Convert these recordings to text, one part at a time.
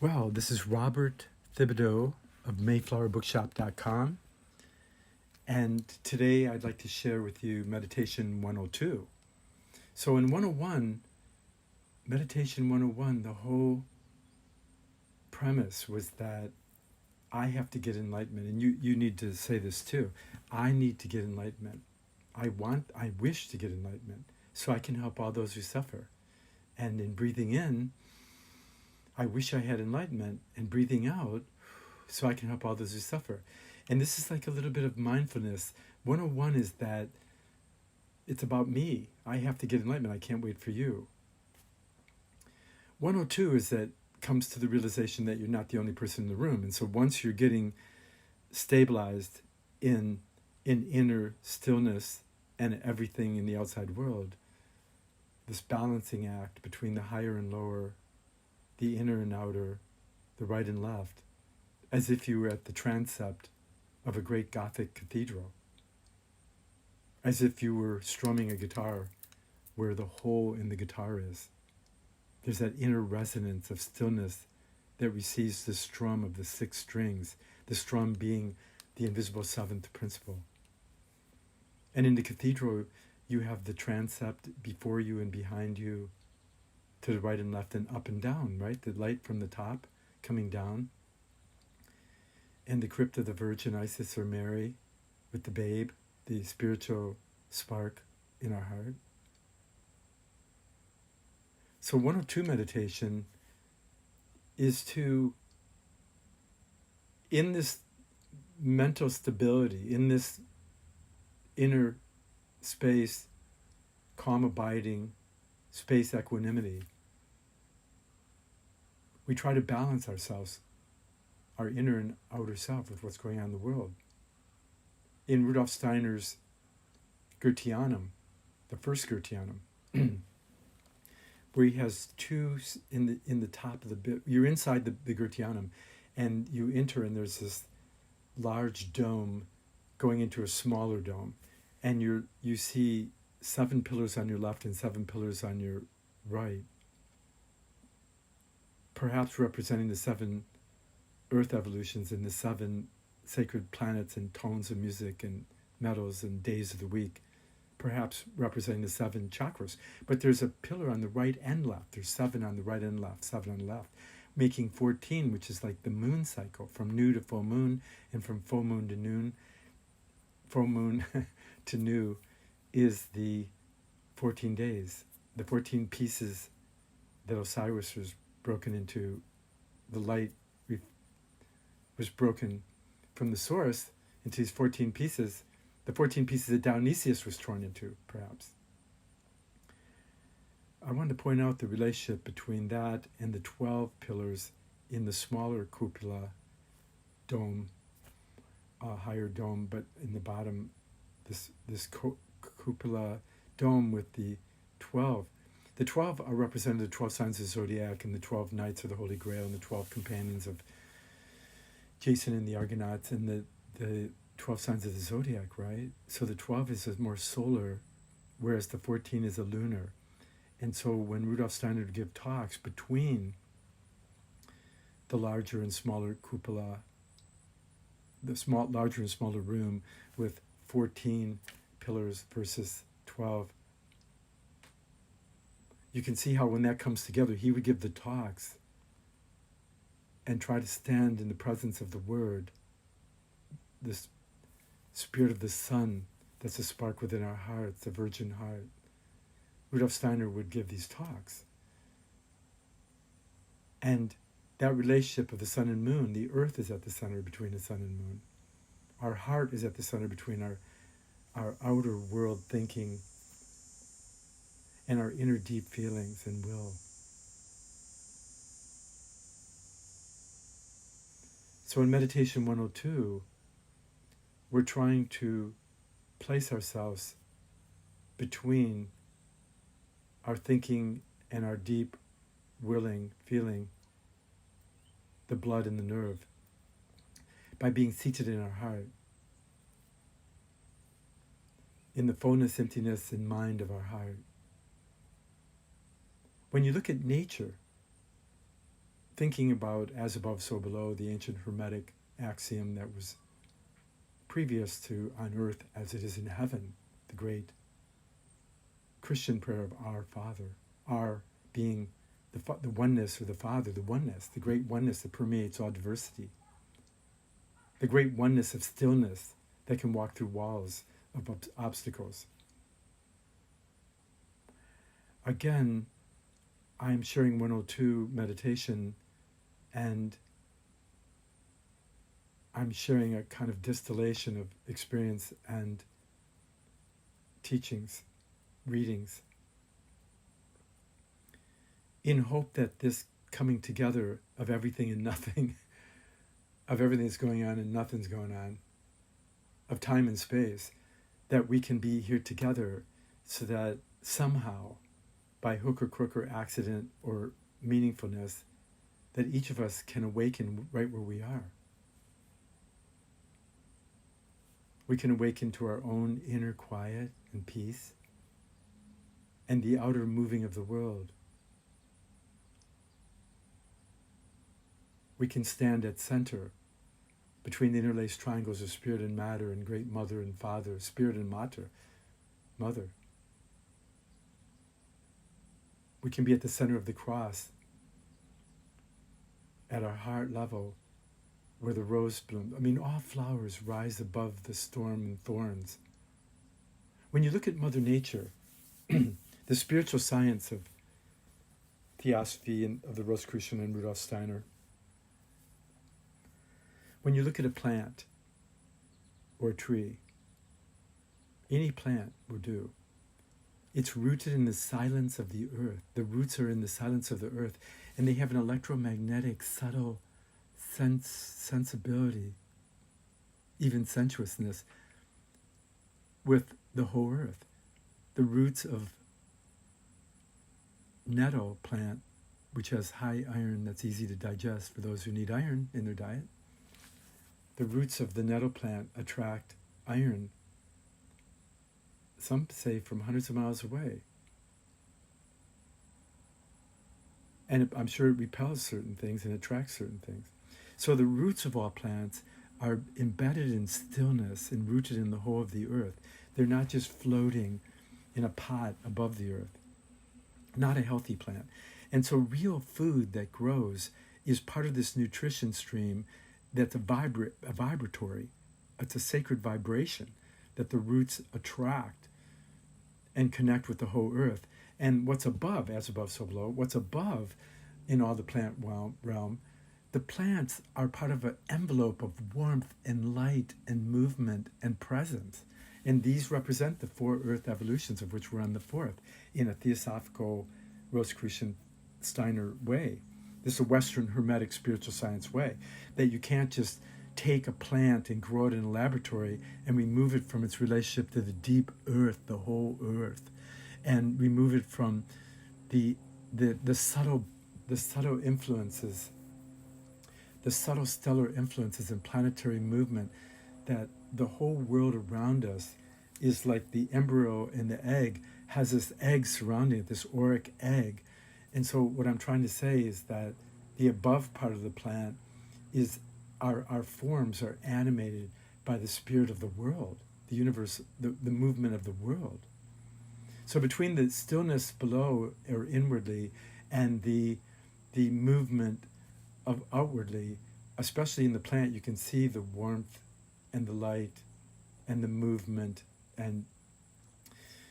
Well, this is Robert Thibodeau of MayflowerBookshop.com, and today I'd like to share with you Meditation 102. So in 101, Meditation 101, the whole premise was that I have to get enlightenment, and you need to say this too. I need to get enlightenment. I wish to get enlightenment so I can help all those who suffer. And in breathing in, I wish I had enlightenment, and breathing out so I can help all those who suffer. And this is like a little bit of mindfulness. 101 is that it's about me. I have to get enlightenment. I can't wait for you. 102 is that comes to the realization that you're not the only person in the room. And so once you're getting stabilized in inner stillness and everything in the outside world, this balancing act between the higher and lower, the inner and outer, the right and left, as if you were at the transept of a great Gothic cathedral, as if you were strumming a guitar where the hole in the guitar is. There's that inner resonance of stillness that receives the strum of the 6 strings, the strum being the invisible seventh principle. And in the cathedral, you have the transept before you and behind you, to the right and left and up and down, right? The light from the top coming down. And the crypt of the Virgin Isis or Mary with the babe, the spiritual spark in our heart. So 102 meditation is to, in this mental stability, in this inner space, calm abiding, space equanimity, we try to balance ourselves, our inner and outer self, with what's going on in the world. In Rudolf Steiner's Goetheanum, the first Goetheanum, where he has 2 in the top of the bit, you're inside the Goetheanum, and you enter, and there's this large dome going into a smaller dome, and you see 7 pillars on your left and 7 pillars on your right, perhaps representing the 7 earth evolutions and the 7 sacred planets and tones of music and metals and days of the week, perhaps representing the 7 chakras. But there's a pillar on the right and left. There's 7 on the right and left, 7 on the left, making 14, which is like the moon cycle, from new to full moon, and from full moon to noon. Full moon to new is the 14 days, the 14 pieces that Osiris was broken into. The light was broken from the source into these 14 pieces, the 14 pieces that Dionysius was torn into, perhaps. I want to point out the relationship between that and the 12 pillars in the smaller cupola dome, higher dome, but in the bottom, this cupola dome with the 12. The 12 are represented the 12 signs of the zodiac and the 12 knights of the Holy Grail and the 12 companions of Jason and the Argonauts and the 12 signs of the zodiac, right? So the 12 is a more solar, whereas the 14 is a lunar. And so when Rudolf Steiner would give talks between the larger and smaller cupola, larger and smaller room with 14 pillars versus 12, you can see how when that comes together, he would give the talks and try to stand in the presence of the Word, this spirit of the sun that's a spark within our hearts, the virgin heart. Rudolf Steiner would give these talks. And that relationship of the sun and moon, the earth is at the center between the sun and moon. Our heart is at the center between our outer world thinking and our inner deep feelings and will. So in Meditation 102, we're trying to place ourselves between our thinking and our deep willing, feeling, the blood and the nerve, by being seated in our heart, in the fullness, emptiness, and mind of our heart. When you look at nature, thinking about as above, so below, the ancient Hermetic axiom that was previous to on earth as it is in heaven, the great Christian prayer of Our Father, our being the oneness, or the Father, the oneness, the great oneness that permeates all diversity, the great oneness of stillness that can walk through walls of obstacles. Again, I'm sharing 102 meditation, and I'm sharing a kind of distillation of experience and teachings, readings, in hope that this coming together of everything and nothing, of everything that's going on and nothing's going on, of time and space, that we can be here together so that somehow, by hook or crook or accident or meaningfulness, that each of us can awaken right where we are. We can awaken to our own inner quiet and peace and the outer moving of the world. We can stand at center between the interlaced triangles of spirit and matter and great mother and father, spirit and mater, mother. We can be at the center of the cross, at our heart level, where the rose blooms. I mean, all flowers rise above the storm and thorns. When you look at Mother Nature, the spiritual science of Theosophy and of the Rosicrucian and Rudolf Steiner, when you look at a plant or a tree, any plant will do. It's rooted in the silence of the earth. The roots are in the silence of the earth, and they have an electromagnetic, subtle sensibility, even sensuousness, with the whole earth. The roots of nettle plant, which has high iron that's easy to digest for those who need iron in their diet. The roots of the nettle plant attract iron, some say from hundreds of miles away. And I'm sure it repels certain things and attracts certain things. So the roots of all plants are embedded in stillness and rooted in the whole of the earth. They're not just floating in a pot above the earth. Not a healthy plant. And so real food that grows is part of this nutrition stream that's a vibratory. It's a sacred vibration that the roots attract and connect with the whole earth. And what's above, as above, so below, what's above in all the plant realm, the plants are part of an envelope of warmth and light and movement and presence. And these represent the four earth evolutions, of which we're on the fourth, in a theosophical Rosicrucian Steiner way. This is a Western Hermetic spiritual science way, that you can't just take a plant and grow it in a laboratory and remove it from its relationship to the deep earth, the whole earth, and remove it from the subtle influences, the subtle stellar influences and planetary movement, that the whole world around us is like the embryo in the egg, has this egg surrounding it, this auric egg. And so what I'm trying to say is that the above part of the plant is our forms are animated by the spirit of the world, the universe, the movement of the world. So between the stillness below or inwardly and the movement of outwardly, especially in the plant, you can see the warmth and the light and the movement and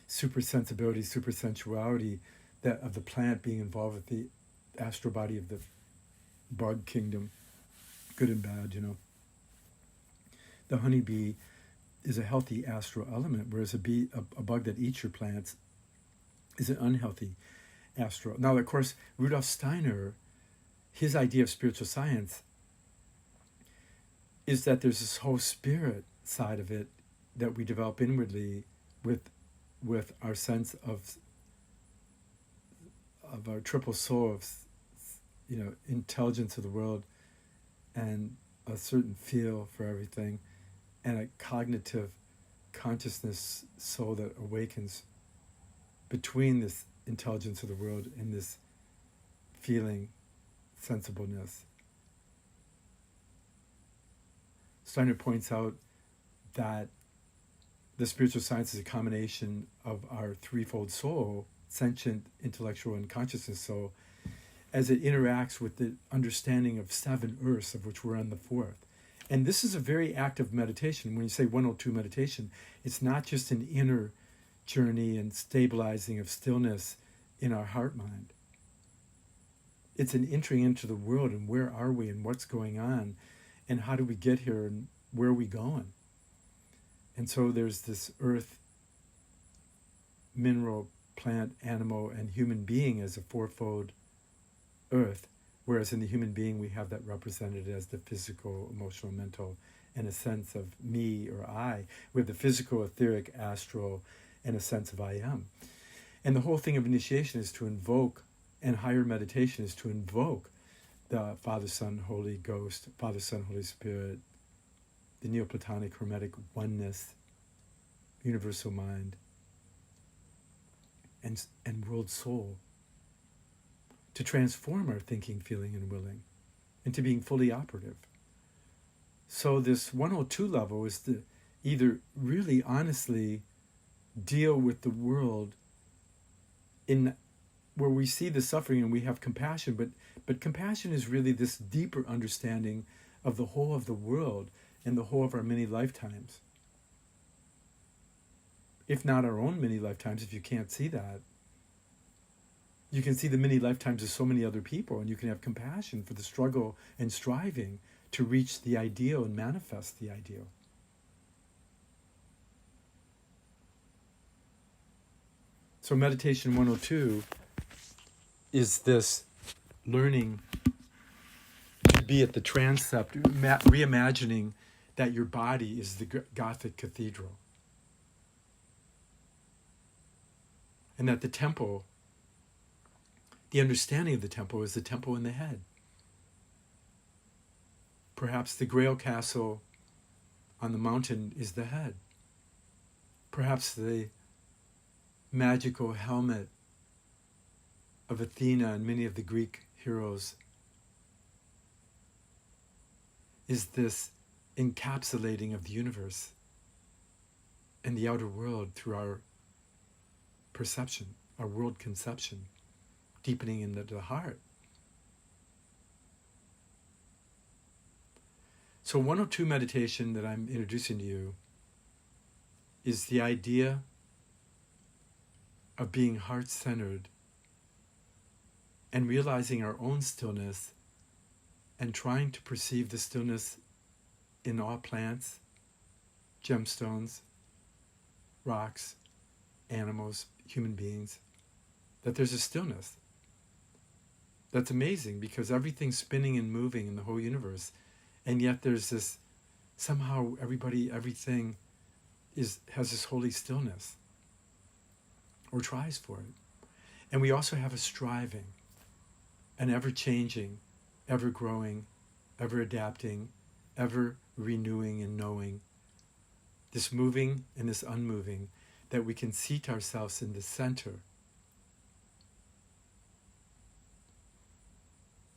super sensibility, super sensuality that of the plant being involved with the astral body of the bug kingdom, good and bad, you know. The honeybee is a healthy astral element, whereas a bug that eats your plants is an unhealthy astral. Now, of course, Rudolf Steiner, his idea of spiritual science is that there's this whole spirit side of it that we develop inwardly with our sense of our triple soul of, intelligence of the world and a certain feel for everything and a cognitive consciousness soul that awakens between this intelligence of the world and this feeling sensibleness. Steiner points out that the spiritual science is a combination of our threefold soul, sentient, intellectual, and consciousness soul, as it interacts with the understanding of 7 earths, of which we're on the 4th. And this is a very active meditation. When you say 102 meditation, it's not just an inner journey and stabilizing of stillness in our heart mind. It's an entering into the world and where are we and what's going on and how do we get here and where are we going. And so there's this earth, mineral, plant, animal, and human being as a fourfold earth, whereas in the human being we have that represented as the physical, emotional, mental, and a sense of me or I. We have the physical, etheric, astral, and a sense of I am. And the whole thing of initiation is to invoke, and higher meditation is to invoke the Father, Son, Holy Ghost, Father, Son, Holy Spirit, the Neoplatonic Hermetic oneness, universal mind, and world soul, to transform our thinking, feeling, and willing into being fully operative. So this 102 level is to either really honestly deal with the world in where we see the suffering and we have compassion, but compassion is really this deeper understanding of the whole of the world and the whole of our many lifetimes. If not our own many lifetimes, if you can't see that, you can see the many lifetimes of so many other people, and you can have compassion for the struggle and striving to reach the ideal and manifest the ideal. So meditation 102 is this learning to be at the transept, reimagining that your body is the Gothic cathedral. And that the temple, the understanding of the temple is the temple in the head. Perhaps the Grail Castle on the mountain is the head. Perhaps the magical helmet of Athena and many of the Greek heroes is this encapsulating of the universe and the outer world through our perception, our world conception, deepening into the heart. So 102 meditation that I'm introducing to you is the idea of being heart-centered and realizing our own stillness and trying to perceive the stillness in all plants, gemstones, rocks, animals, human beings, that there's a stillness. That's amazing because everything's spinning and moving in the whole universe, and yet there's this, somehow everything has this holy stillness, or tries for it. And we also have a striving, an ever-changing, ever-growing, ever-adapting, ever-renewing and knowing, this moving and this unmoving, that we can seat ourselves in the center.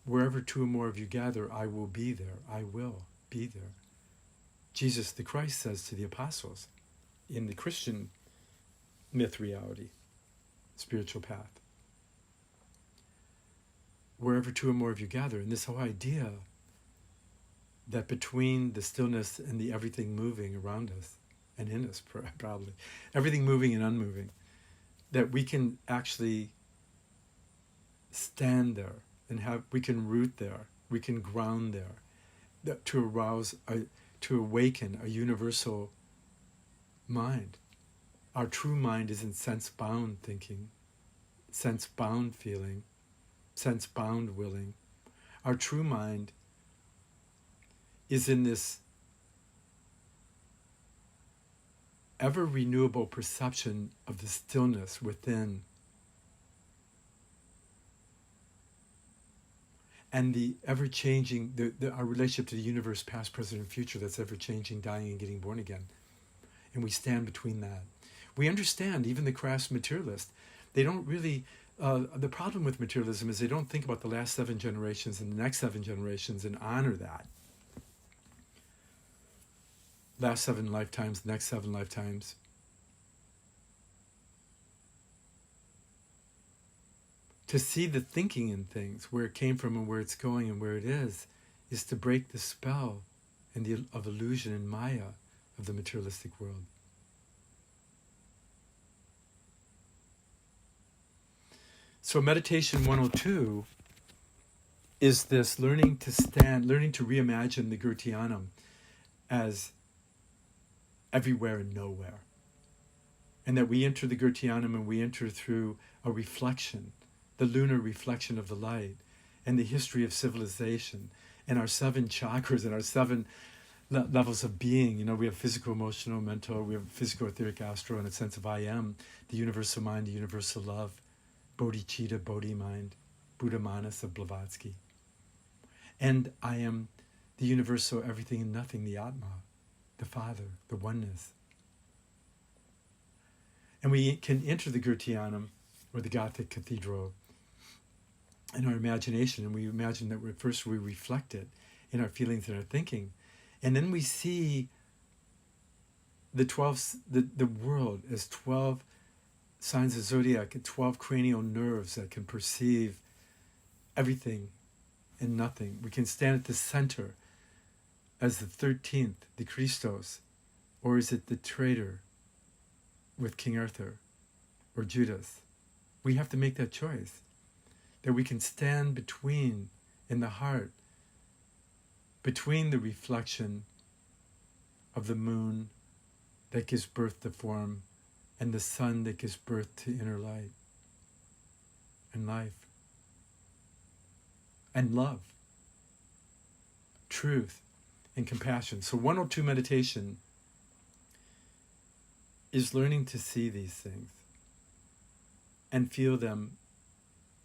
Wherever 2 or more of you gather, I will be there. I will be there. Jesus the Christ says to the apostles in the Christian myth reality, spiritual path. Wherever 2 or more of you gather, and this whole idea that between the stillness and the everything moving around us, and in us probably, everything moving and unmoving, that we can actually stand there and we can root there, we can ground there, that to arouse, to awaken a universal mind. Our true mind isn't sense-bound thinking, sense-bound feeling, sense-bound willing. Our true mind is in this ever-renewable perception of the stillness within and the ever-changing, our relationship to the universe, past, present, and future, that's ever-changing, dying, and getting born again. And we stand between that. We understand, even the crass materialist, they don't really the problem with materialism is they don't think about the last 7 generations and the next 7 generations and honor that. Last 7 lifetimes, the next 7 lifetimes. To see the thinking in things, where it came from and where it's going and where it is to break the spell and of illusion and Maya of the materialistic world. So meditation 102 is this learning to reimagine the Gurtiyanam as everywhere and nowhere. And that we enter the Gurtiyanam and we enter through a reflection, the lunar reflection of the light, and the history of civilization, and our 7 chakras and our 7 levels of being. You know, we have physical, emotional, mental, we have physical, etheric, astral, and a sense of I am, the universal mind, the universal love, bodhicitta, bodhi mind, Buddha Manas of Blavatsky. And I am the universal everything and nothing, the Atma, the Father, the oneness. And we can enter the Gurtiyanam, or the Gothic cathedral, in our imagination, and we imagine that we reflect it in our feelings and our thinking. And then we see the world as 12 signs of zodiac, 12 cranial nerves that can perceive everything and nothing. We can stand at the center as the 13th, the Christos, or is it the traitor with King Arthur or Judas? We have to make that choice, that we can stand between, in the heart, between the reflection of the moon that gives birth to form and the sun that gives birth to inner light and life and love, truth, and compassion. So 102 meditation is learning to see these things and feel them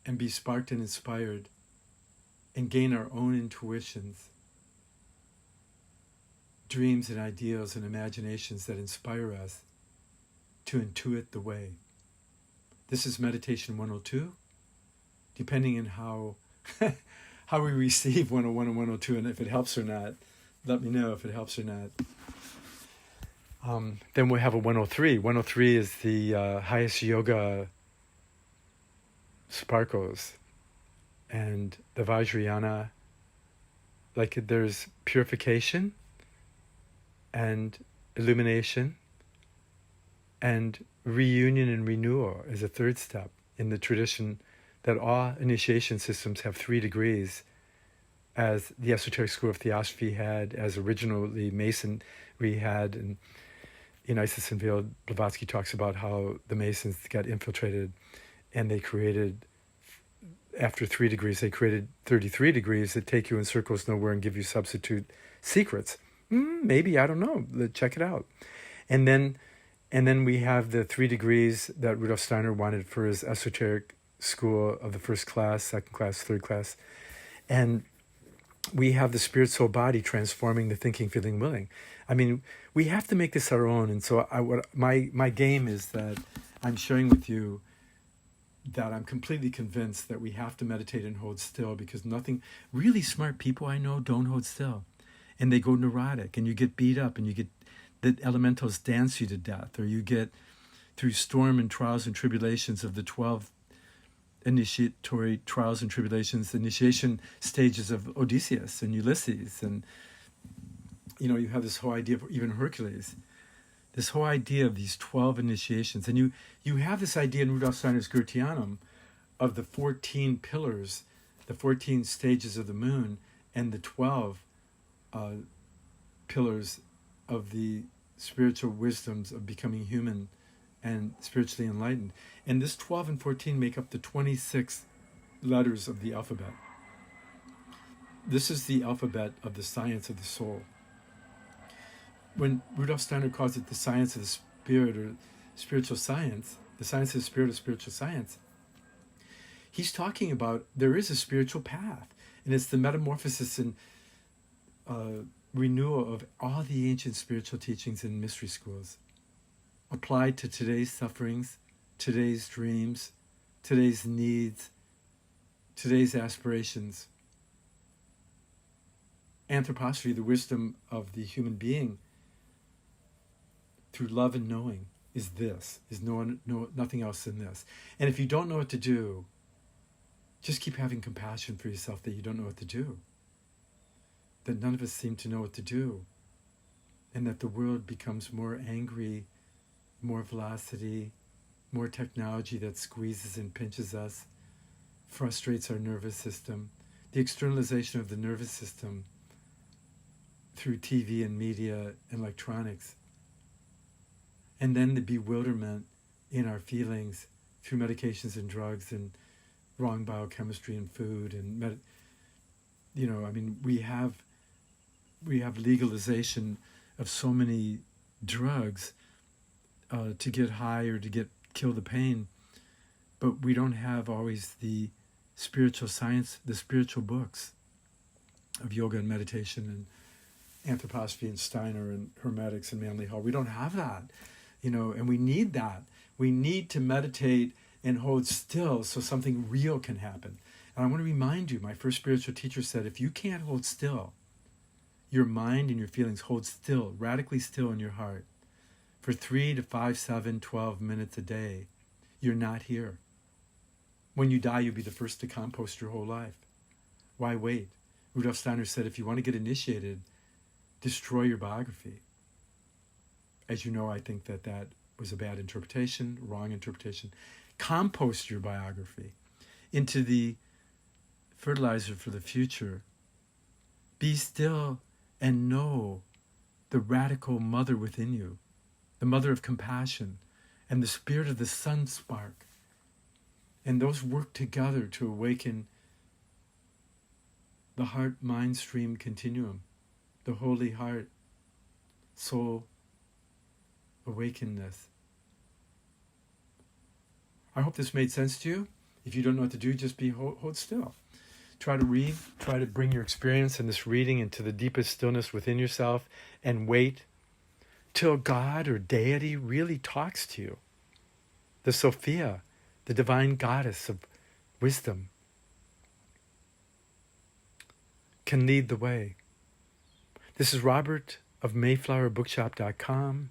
and be sparked and inspired and gain our own intuitions, dreams and ideals and imaginations that inspire us to intuit the way. This is meditation 102, depending on how we receive 101 and 102, and if it helps or not. Let me know if it helps or not. Then we have a 103. 103 is the highest yoga sparkles, and the Vajrayana, like there's purification and illumination and reunion and renewal is a third step in the tradition, that all initiation systems have 3 degrees, as the esoteric school of theosophy had, as originally Masonry had. And in Isis and Veil, Blavatsky talks about how the Masons got infiltrated and they created, after 3 degrees, they created 33 degrees that take you in circles nowhere and give you substitute secrets. Maybe, I don't know. Check it out. And then we have the 3 degrees that Rudolf Steiner wanted for his esoteric school of the first class, second class, third class. And we have the spirit, soul, body transforming the thinking, feeling, willing. I mean, we have to make this our own. And so my game is that I'm sharing with you that I'm completely convinced that we have to meditate and hold still, because really smart people I know don't hold still. And they go neurotic, and you get beat up, and you get the elementals dance you to death, or you get through storm and trials and tribulations of the 12 initiatory trials and tribulations, the initiation stages of Odysseus and Ulysses. And, you know, you have this whole idea of even Hercules, this whole idea of these 12 initiations. And you have this idea in Rudolf Steiner's Gurtiyanam of the 14 pillars, the 14 stages of the moon, and the 12 pillars of the spiritual wisdoms of becoming human and spiritually enlightened. And this 12 and 14 make up the 26 letters of the alphabet. This is the alphabet of the science of the soul. When Rudolf Steiner calls it the science of the spirit, or spiritual science, the science of the spirit or spiritual science, he's talking about there is a spiritual path, and it's the metamorphosis and renewal of all the ancient spiritual teachings in mystery schools, applied to today's sufferings, today's dreams, today's needs, today's aspirations. Anthroposophy, the wisdom of the human being through love and knowing, is nothing else than this. And if you don't know what to do, just keep having compassion for yourself that you don't know what to do. That none of us seem to know what to do. And that the world becomes more angry, more velocity, more technology that squeezes and pinches us, frustrates our nervous system. The externalization of the nervous system through TV and media and electronics. And then the bewilderment in our feelings through medications and drugs and wrong biochemistry and food and we have legalization of so many drugs to get high or to kill the pain, but we don't have always the spiritual science, the spiritual books of yoga and meditation and anthroposophy and Steiner and Hermetics and Manly Hall. We don't have that, and we need that. We need to meditate and hold still so something real can happen. And I want to remind you, my first spiritual teacher said, if you can't hold still, your mind and your feelings, hold still, radically still in your heart for 3 to 5, 7, 12 minutes a day, you're not here. When you die, you'll be the first to compost your whole life. Why wait? Rudolf Steiner said, if you want to get initiated, destroy your biography. As you know, I think that was a bad interpretation, wrong interpretation. Compost your biography into the fertilizer for the future. Be still and know the radical mother within you, the mother of compassion and the spirit of the sun spark. And those work together to awaken the heart-mind stream continuum, the holy heart, soul, awakenness. I hope this made sense to you. If you don't know what to do, just hold still. Try to read, try to bring your experience in this reading into the deepest stillness within yourself and wait till God or deity really talks to you. The Sophia, the divine goddess of wisdom, can lead the way. This is Robert of MayflowerBookshop.com.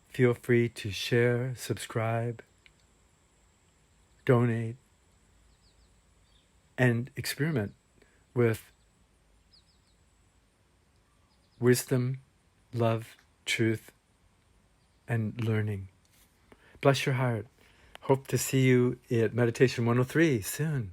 Feel free to share, subscribe, donate, and experiment with wisdom, love, truth, and learning. Bless your heart. Hope to see you at Meditation 103 soon.